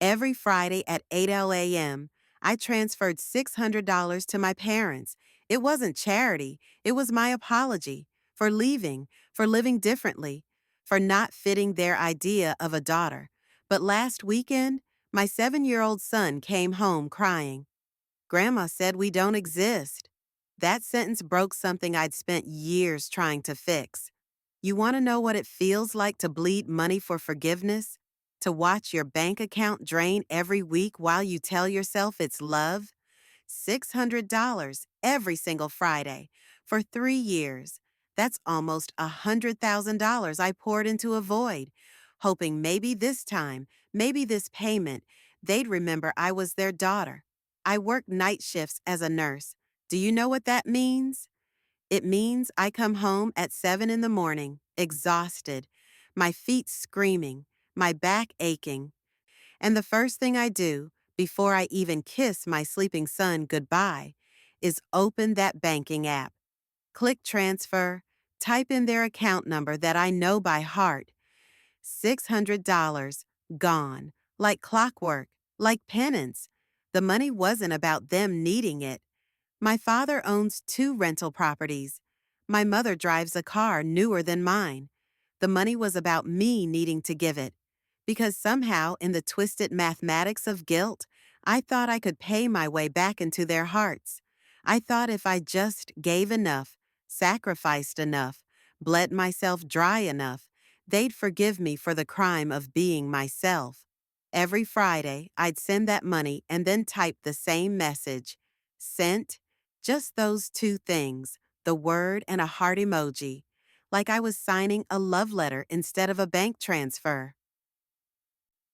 Every Friday at 8 a.m., I transferred $600 to my parents. It wasn't charity, it was my apology for leaving, for living differently, for not fitting their idea of a daughter. But last weekend, my 7-year-old son came home crying. Grandma said we don't exist. That sentence broke something I'd spent years trying to fix. You want to know what it feels like to bleed money for forgiveness? To watch your bank account drain every week while you tell yourself it's love? $600 every single Friday for 3 years. That's almost $100,000 I poured into a void, hoping maybe this time, maybe this payment, they'd remember I was their daughter. I worked night shifts as a nurse. Do you know what that means? It means I come home at 7 in the morning, exhausted, my feet screaming, my back aching. And the first thing I do, before I even kiss my sleeping son goodbye, is open that banking app, click transfer, type in their account number that I know by heart. $600 gone, like clockwork, like penance. The money wasn't about them needing it. My father owns 2 rental properties. My mother drives a car newer than mine. The money was about me needing to give it. Because somehow, in the twisted mathematics of guilt, I thought I could pay my way back into their hearts. I thought if I just gave enough, sacrificed enough, bled myself dry enough, they'd forgive me for the crime of being myself. Every Friday, I'd send that money and then type the same message. Sent. Just those 2 things, the word and a heart emoji, like I was signing a love letter instead of a bank transfer.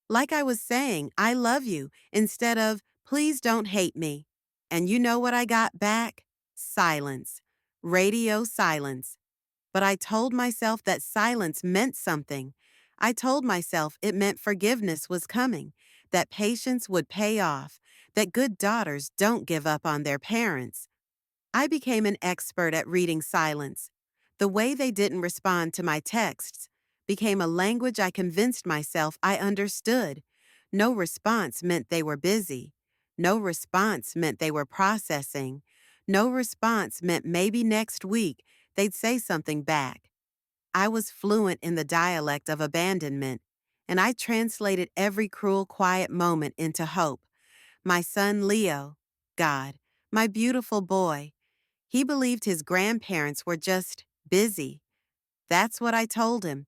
Like I was saying, I love you, instead of, please don't hate me. And you know what I got back? Silence. Radio silence. But I told myself that silence meant something. I told myself it meant forgiveness was coming, that patience would pay off, that good daughters don't give up on their parents. I became an expert at reading silence. The way they didn't respond to my texts became a language I convinced myself I understood. No response meant they were busy. No response meant they were processing. No response meant maybe next week they'd say something back. I was fluent in the dialect of abandonment, and I translated every cruel, quiet moment into hope. My son Leo, God, my beautiful boy, he believed his grandparents were just busy. That's what I told him.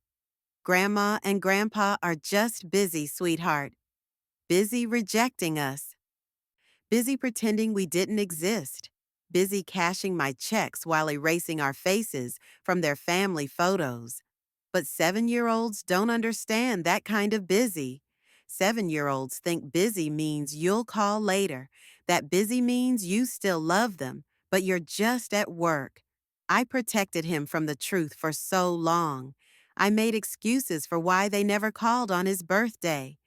Grandma and Grandpa are just busy, sweetheart. Busy rejecting us. Busy pretending we didn't exist. Busy cashing my checks while erasing our faces from their family photos. But 7-year-olds don't understand that kind of busy. 7-year-olds think busy means you'll call later, that busy means you still love them, but you're just at work. I protected him from the truth for so long. I made excuses for why they never called on his birthday.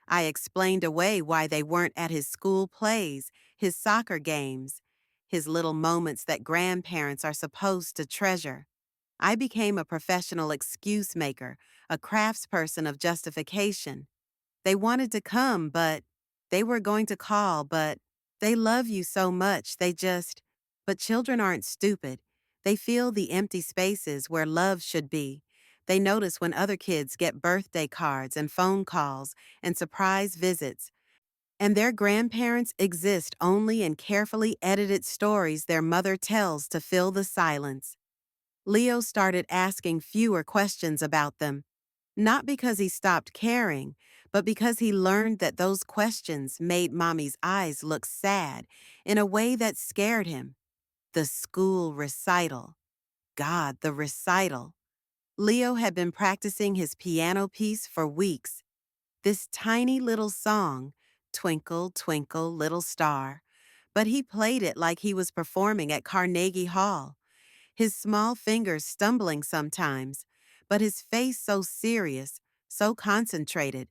I explained away why they weren't at his school plays, his soccer games, his little moments that grandparents are supposed to treasure. I became a professional excuse maker, a craftsperson of justification. They wanted to come, but they were going to call, but they love you so much, but children aren't stupid. They feel the empty spaces where love should be. They notice when other kids get birthday cards and phone calls and surprise visits, and their grandparents exist only in carefully edited stories their mother tells to fill the silence. Leo started asking fewer questions about them, not because he stopped caring, but because he learned that those questions made Mommy's eyes look sad in a way that scared him. The school recital. God, the recital. Leo had been practicing his piano piece for weeks. This tiny little song, Twinkle, Twinkle, Little Star, but he played it like he was performing at Carnegie Hall, his small fingers stumbling sometimes, but his face so serious, so concentrated.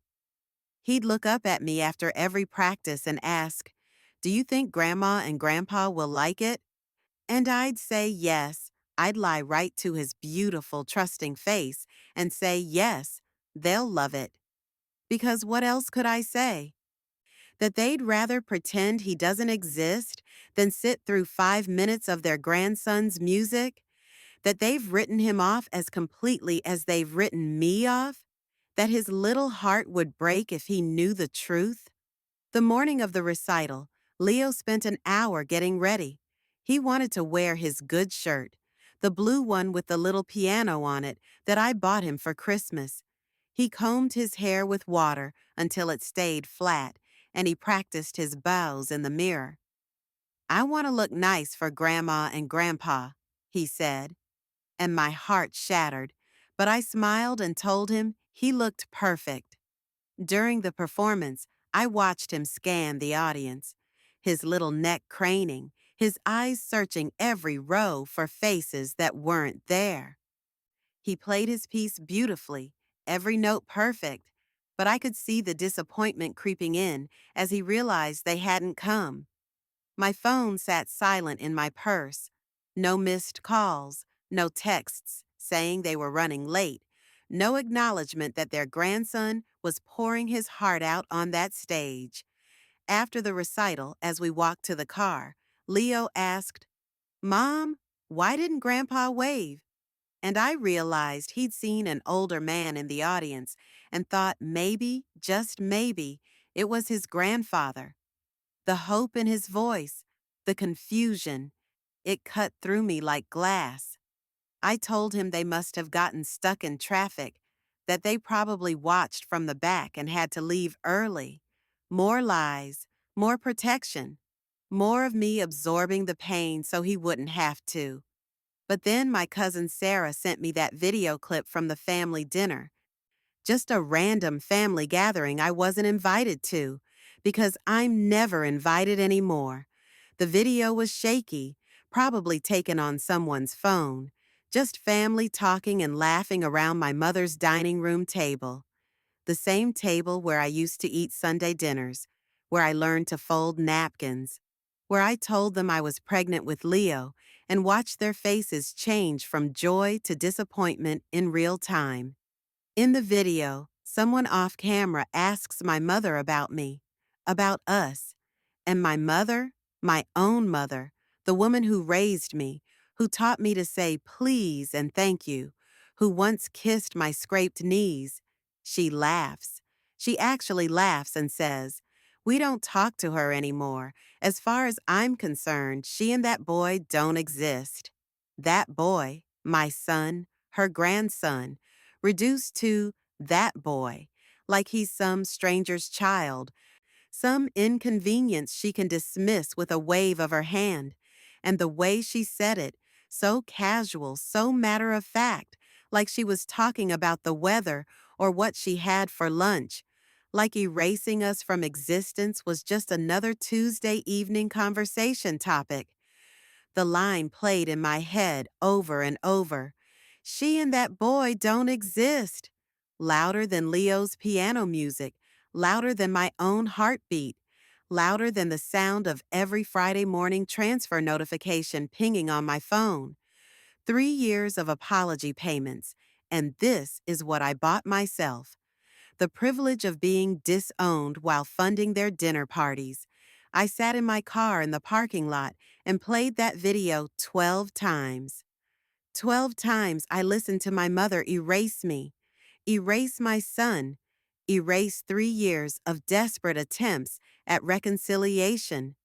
He'd look up at me after every practice and ask, "Do you think Grandma and Grandpa will like it?" And I'd say yes. I'd lie right to his beautiful, trusting face and say yes, they'll love it. Because what else could I say? that they'd rather pretend he doesn't exist than sit through 5 minutes of their grandson's music, that they've written him off as completely as they've written me off, that his little heart would break if he knew the truth. The morning of the recital, Leo spent an hour getting ready. He wanted to wear his good shirt, the blue one with the little piano on it that I bought him for Christmas. He combed his hair with water until it stayed flat, and he practiced his bows in the mirror. "I want to look nice for Grandma and Grandpa," he said, and my heart shattered, but I smiled and told him he looked perfect. During the performance, I watched him scan the audience, his little neck craning, his eyes searching every row for faces that weren't there. He played his piece beautifully, every note perfect, but I could see the disappointment creeping in as he realized they hadn't come. My phone sat silent in my purse. No missed calls, no texts saying they were running late, no acknowledgement that their grandson was pouring his heart out on that stage. After the recital, as we walked to the car, Leo asked, "Mom, why didn't Grandpa wave?" And I realized he'd seen an older man in the audience and thought maybe, just maybe, it was his grandfather. The hope in his voice, the confusion, it cut through me like glass. I told him they must have gotten stuck in traffic, that they probably watched from the back and had to leave early. More lies, more protection, more of me absorbing the pain so he wouldn't have to. But then my cousin Sarah sent me that video clip from the family dinner. Just a random family gathering I wasn't invited to, because I'm never invited anymore. The video was shaky, probably taken on someone's phone. Just family talking and laughing around my mother's dining room table. The same table where I used to eat Sunday dinners, where I learned to fold napkins, where I told them I was pregnant with Leo and watched their faces change from joy to disappointment in real time. In the video, someone off camera asks my mother about me, about us, and my mother, my own mother, the woman who raised me, who taught me to say please and thank you, who once kissed my scraped knees, she laughs. She actually laughs and says, "We don't talk to her anymore. As far as I'm concerned, she and that boy don't exist." That boy, my son, her grandson, reduced to that boy, like he's some stranger's child, some inconvenience she can dismiss with a wave of her hand. And the way she said it, so casual, so matter of fact, like she was talking about the weather or what she had for lunch, like erasing us from existence was just another Tuesday evening conversation topic. The line played in my head over and over. She and that boy don't exist. Louder than Leo's piano music, louder than my own heartbeat, louder than the sound of every Friday morning transfer notification pinging on my phone. 3 years of apology payments, and this is what I bought myself. The privilege of being disowned while funding their dinner parties. I sat in my car in the parking lot and played that video 12 times. 12 times I listened to my mother erase me, erase my son, erase 3 years of desperate attempts at reconciliation.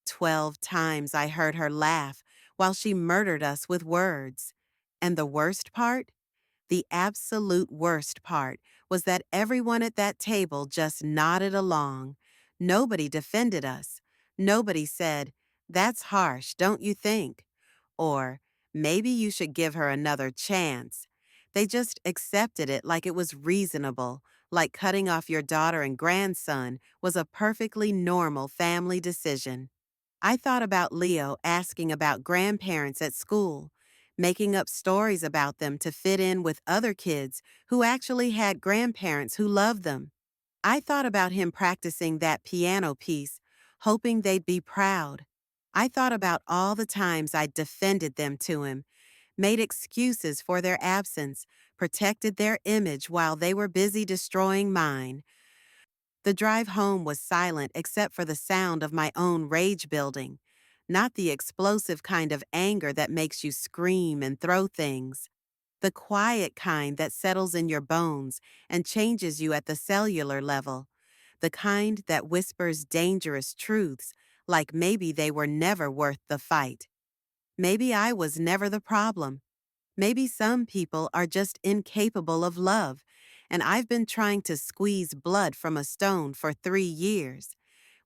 12 times I heard her laugh while she murdered us with words. And the worst part? The absolute worst part was that everyone at that table just nodded along. Nobody defended us. Nobody said, "That's harsh, don't you think?" Or, "Maybe you should give her another chance." They just accepted it like it was reasonable, like cutting off your daughter and grandson was a perfectly normal family decision. I thought about Leo asking about grandparents at school, making up stories about them to fit in with other kids who actually had grandparents who loved them. I thought about him practicing that piano piece, hoping they'd be proud. I thought about all the times I defended them to him, made excuses for their absence, protected their image while they were busy destroying mine. The drive home was silent except for the sound of my own rage building, not the explosive kind of anger that makes you scream and throw things. The quiet kind that settles in your bones and changes you at the cellular level. The kind that whispers dangerous truths, like maybe they were never worth the fight. Maybe I was never the problem. Maybe some people are just incapable of love, and I've been trying to squeeze blood from a stone for 3 years.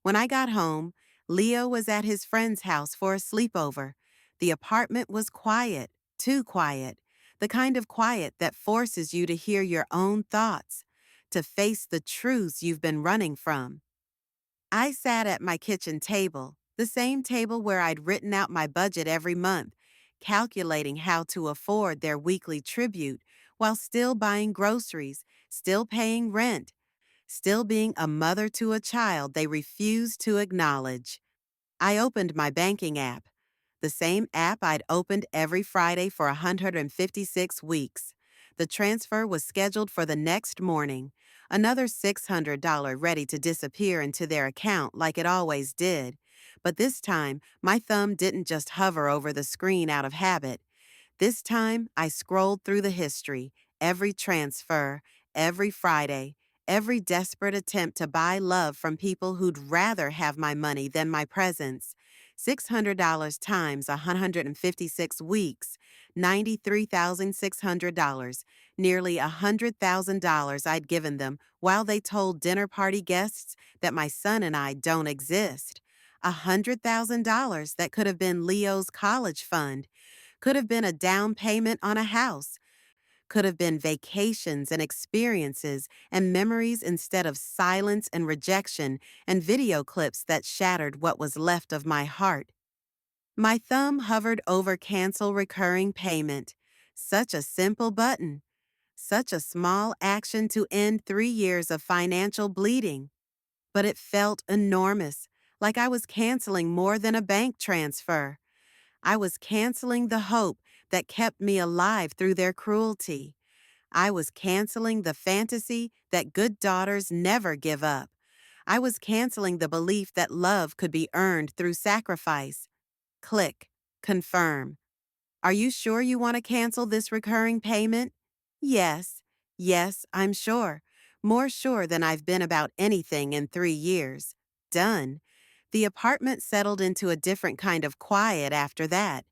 When I got home, Leo was at his friend's house for a sleepover. The apartment was quiet, too quiet, the kind of quiet that forces you to hear your own thoughts, to face the truths you've been running from. I sat at my kitchen table, the same table where I'd written out my budget every month, calculating how to afford their weekly tribute while still buying groceries, still paying rent, still being a mother to a child they refused to acknowledge. I opened my banking app, the same app I'd opened every Friday for 156 weeks. The transfer was scheduled for the next morning, another $600 ready to disappear into their account like it always did. But this time, my thumb didn't just hover over the screen out of habit. This time, I scrolled through the history, every transfer, every Friday, every desperate attempt to buy love from people who'd rather have my money than my presence. $600 times 156 weeks, $93,600, nearly $100,000 I'd given them while they told dinner party guests that my son and I don't exist. $100,000 that could have been Leo's college fund, could have been a down payment on a house, could have been vacations and experiences and memories instead of silence and rejection and video clips that shattered what was left of my heart. My thumb hovered over cancel recurring payment. Such a simple button. Such a small action to end 3 years of financial bleeding. But it felt enormous, like I was canceling more than a bank transfer. I was canceling the hope that kept me alive through their cruelty. I was canceling the fantasy that good daughters never give up. I was canceling the belief that love could be earned through sacrifice. Click. Confirm. Are you sure you want to cancel this recurring payment? Yes. Yes, I'm sure. More sure than I've been about anything in 3 years. Done. The apartment settled into a different kind of quiet after that.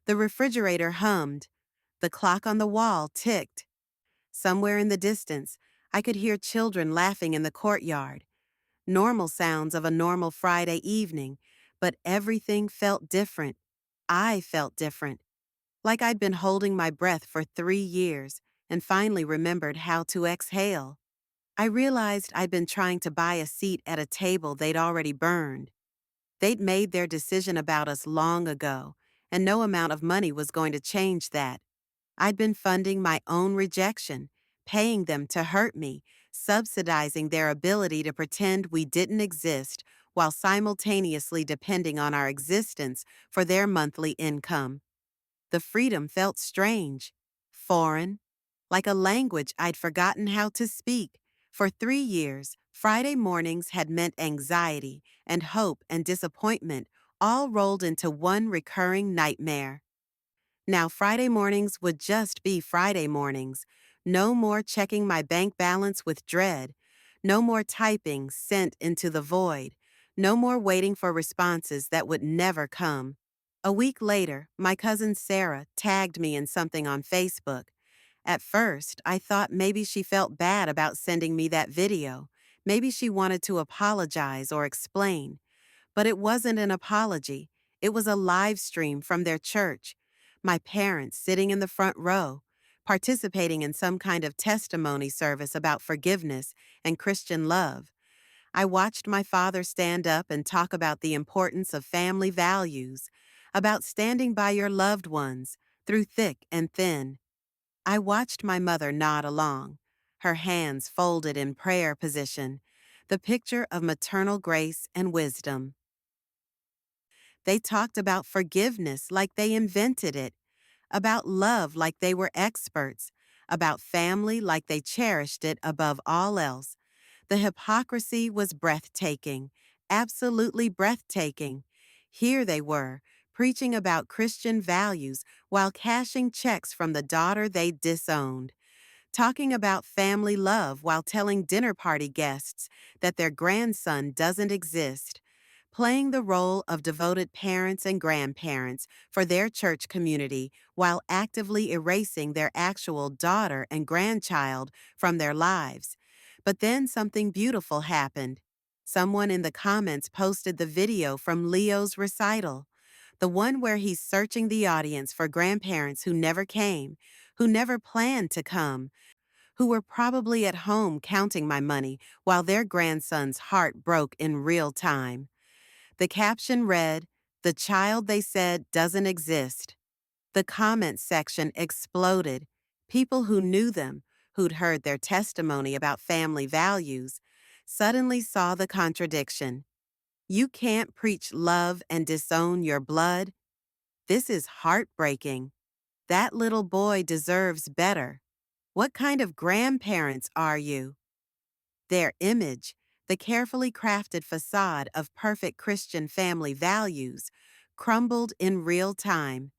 The refrigerator hummed. The clock on the wall ticked. Somewhere in the distance, I could hear children laughing in the courtyard. Normal sounds of a normal Friday evening, but everything felt different. I felt different. Like I'd been holding my breath for 3 years and finally remembered how to exhale. I realized I'd been trying to buy a seat at a table they'd already burned. They'd made their decision about us long ago, and no amount of money was going to change that. I'd been funding my own rejection, paying them to hurt me, subsidizing their ability to pretend we didn't exist while simultaneously depending on our existence for their monthly income. The freedom felt strange, foreign, like a language I'd forgotten how to speak. For 3 years, Friday mornings had meant anxiety and hope and disappointment all rolled into one recurring nightmare. Now Friday mornings would just be Friday mornings. No more checking my bank balance with dread. No more typing sent into the void. No more waiting for responses that would never come. A week later, my cousin Sarah tagged me in something on Facebook. At first, I thought maybe she felt bad about sending me that video. Maybe she wanted to apologize or explain. But it wasn't an apology. It was a live stream from their church. My parents sitting in the front row, participating in some kind of testimony service about forgiveness and Christian love. I watched my father stand up and talk about the importance of family values, about standing by your loved ones through thick and thin. I watched my mother nod along, her hands folded in prayer position, the picture of maternal grace and wisdom. They talked about forgiveness like they invented it, about love like they were experts, about family like they cherished it above all else. The hypocrisy was breathtaking, absolutely breathtaking. Here they were, preaching about Christian values while cashing checks from the daughter they disowned, talking about family love while telling dinner party guests that their grandson doesn't exist, playing the role of devoted parents and grandparents for their church community while actively erasing their actual daughter and grandchild from their lives. But then something beautiful happened. Someone in the comments posted the video from Leo's recital, the one where he's searching the audience for grandparents who never came, who never planned to come, who were probably at home counting my money while their grandson's heart broke in real time. The caption read, "The child they said doesn't exist." The comments section exploded. People who knew them, who'd heard their testimony about family values, suddenly saw the contradiction. You can't preach love and disown your blood. This is heartbreaking. That little boy deserves better. What kind of grandparents are you? Their image, the carefully crafted facade of perfect Christian family values, crumbled in real time.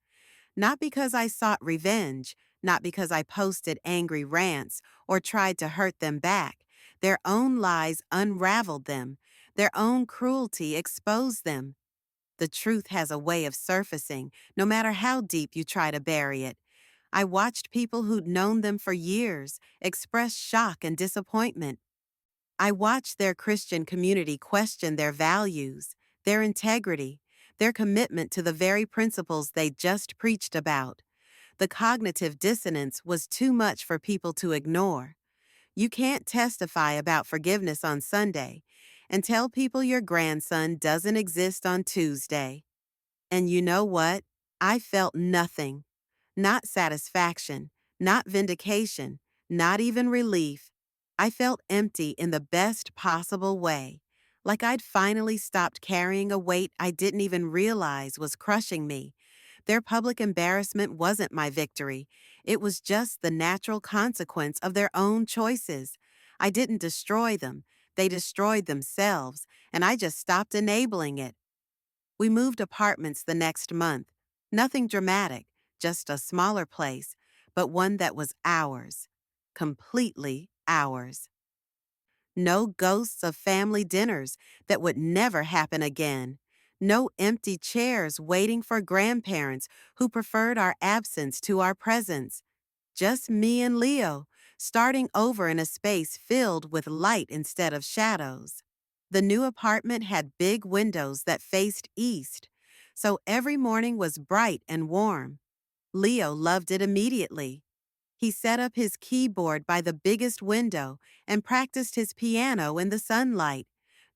Not because I sought revenge, not because I posted angry rants or tried to hurt them back. Their own lies unraveled them. Their own cruelty exposed them. The truth has a way of surfacing, no matter how deep you try to bury it. I watched people who'd known them for years express shock and disappointment. I watched their Christian community question their values, their integrity, their commitment to the very principles they just preached about. The cognitive dissonance was too much for people to ignore. You can't testify about forgiveness on Sunday and tell people your grandson doesn't exist on Tuesday. And you know what? I felt nothing. Not satisfaction, not vindication, not even relief. I felt empty in the best possible way, like I'd finally stopped carrying a weight I didn't even realize was crushing me. Their public embarrassment wasn't my victory. It was just the natural consequence of their own choices. I didn't destroy them. They destroyed themselves, and I just stopped enabling it. We moved apartments the next month. Nothing dramatic, just a smaller place, but one that was ours. Completely ours. No ghosts of family dinners that would never happen again. No empty chairs waiting for grandparents who preferred our absence to our presence. Just me and Leo, starting over in a space filled with light instead of shadows. The new apartment had big windows that faced east, so every morning was bright and warm. Leo loved it immediately. He set up his keyboard by the biggest window and practiced his piano in the sunlight.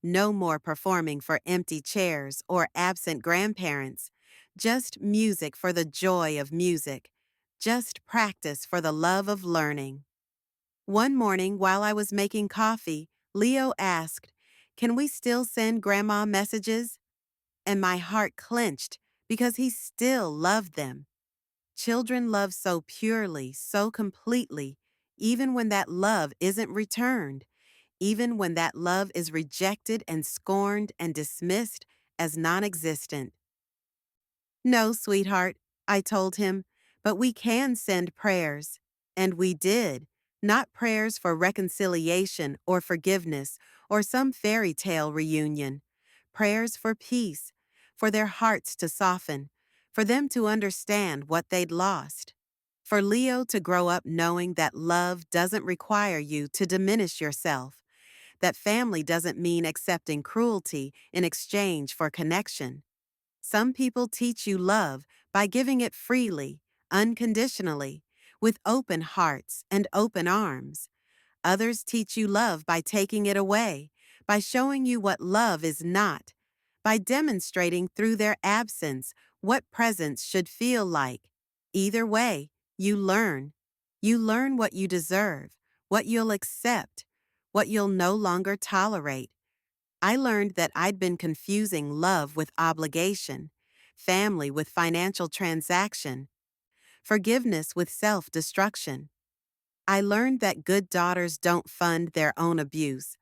No more performing for empty chairs or absent grandparents. Just music for the joy of music. Just practice for the love of learning. One morning, while I was making coffee, Leo asked, "Can we still send Grandma messages?" And my heart clenched because he still loved them. Children love so purely, so completely, even when that love isn't returned, even when that love is rejected and scorned and dismissed as non-existent. "No, sweetheart," I told him, "but we can send prayers." And we did. Not prayers for reconciliation or forgiveness or some fairy tale reunion. Prayers for peace, for their hearts to soften, for them to understand what they'd lost. For Leo to grow up knowing that love doesn't require you to diminish yourself, that family doesn't mean accepting cruelty in exchange for connection. Some people teach you love by giving it freely, unconditionally, with open hearts and open arms. Others teach you love by taking it away, by showing you what love is not, by demonstrating through their absence what presence should feel like. Either way, you learn. You learn what you deserve, what you'll accept, what you'll no longer tolerate. I learned that I'd been confusing love with obligation, family with financial transaction, forgiveness with self-destruction. I learned that good daughters don't fund their own abuse.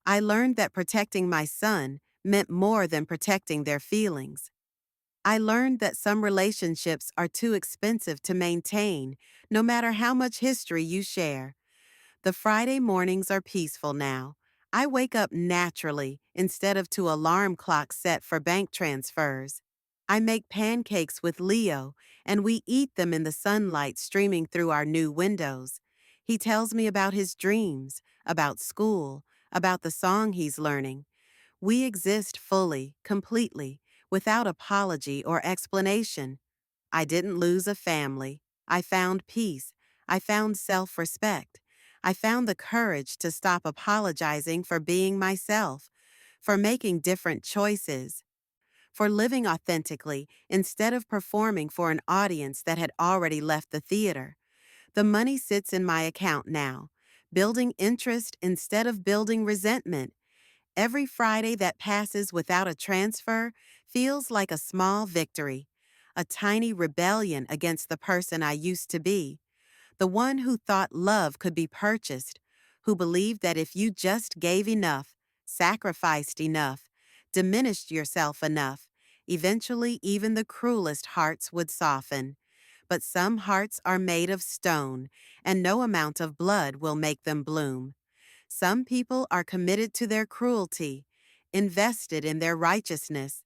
I learned that protecting my son meant more than protecting their feelings. I learned that some relationships are too expensive to maintain, no matter how much history you share. The Friday mornings are peaceful now. I wake up naturally instead of to alarm clocks set for bank transfers. I make pancakes with Leo, and we eat them in the sunlight streaming through our new windows. He tells me about his dreams, about school, about the song he's learning. We exist fully, completely, without apology or explanation. I didn't lose a family. I found peace. I found self-respect. I found the courage to stop apologizing for being myself, for making different choices, for living authentically instead of performing for an audience that had already left the theater. The money sits in my account now, building interest instead of building resentment. Every Friday that passes without a transfer feels like a small victory, a tiny rebellion against the person I used to be, the one who thought love could be purchased, who believed that if you just gave enough, sacrificed enough, diminished yourself enough, eventually even the cruelest hearts would soften. But some hearts are made of stone, and no amount of blood will make them bloom. Some people are committed to their cruelty, invested in their righteousness,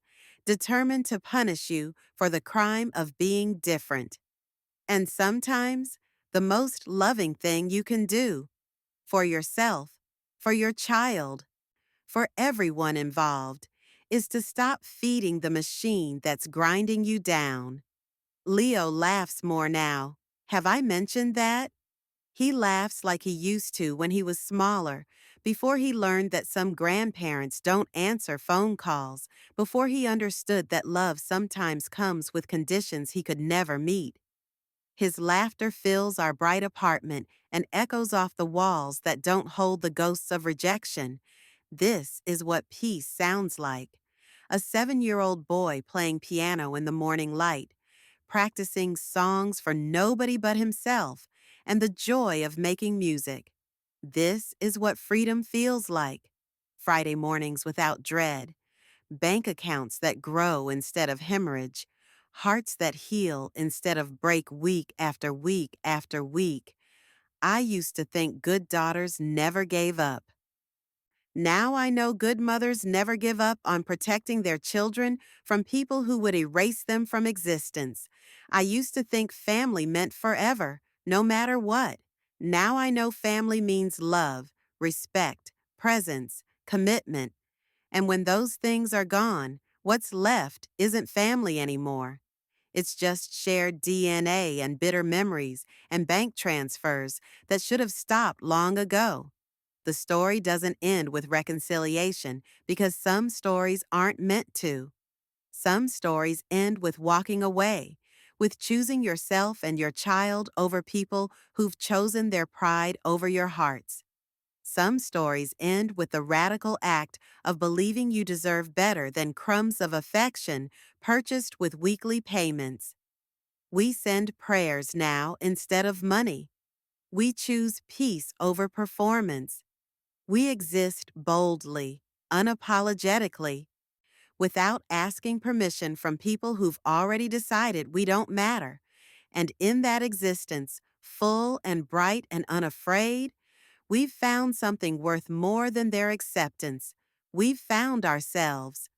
determined to punish you for the crime of being different. And sometimes, the most loving thing you can do for yourself, for your child, for everyone involved, is to stop feeding the machine that's grinding you down. Leo laughs more now. Have I mentioned that? He laughs like he used to when he was smaller, before he learned that some grandparents don't answer phone calls, before he understood that love sometimes comes with conditions he could never meet. His laughter fills our bright apartment and echoes off the walls that don't hold the ghosts of rejection. This is what peace sounds like. A 7-year-old boy playing piano in the morning light, practicing songs for nobody but himself, and the joy of making music. This is what freedom feels like. Friday mornings without dread, bank accounts that grow instead of hemorrhage, hearts that heal instead of break week after week after week. I used to think good daughters never gave up. Now I know good mothers never give up on protecting their children from people who would erase them from existence. I used to think family meant forever, no matter what. Now I know family means love, respect, presence, commitment. And when those things are gone, what's left isn't family anymore. It's just shared DNA and bitter memories and bank transfers that should have stopped long ago. The story doesn't end with reconciliation because some stories aren't meant to. Some stories end with walking away, with choosing yourself and your child over people who've chosen their pride over your hearts. Some stories end with the radical act of believing you deserve better than crumbs of affection purchased with weekly payments. We send prayers now instead of money. We choose peace over performance. We exist boldly, unapologetically, without asking permission from people who've already decided we don't matter. And in that existence, full and bright and unafraid, we've found something worth more than their acceptance. We've found ourselves.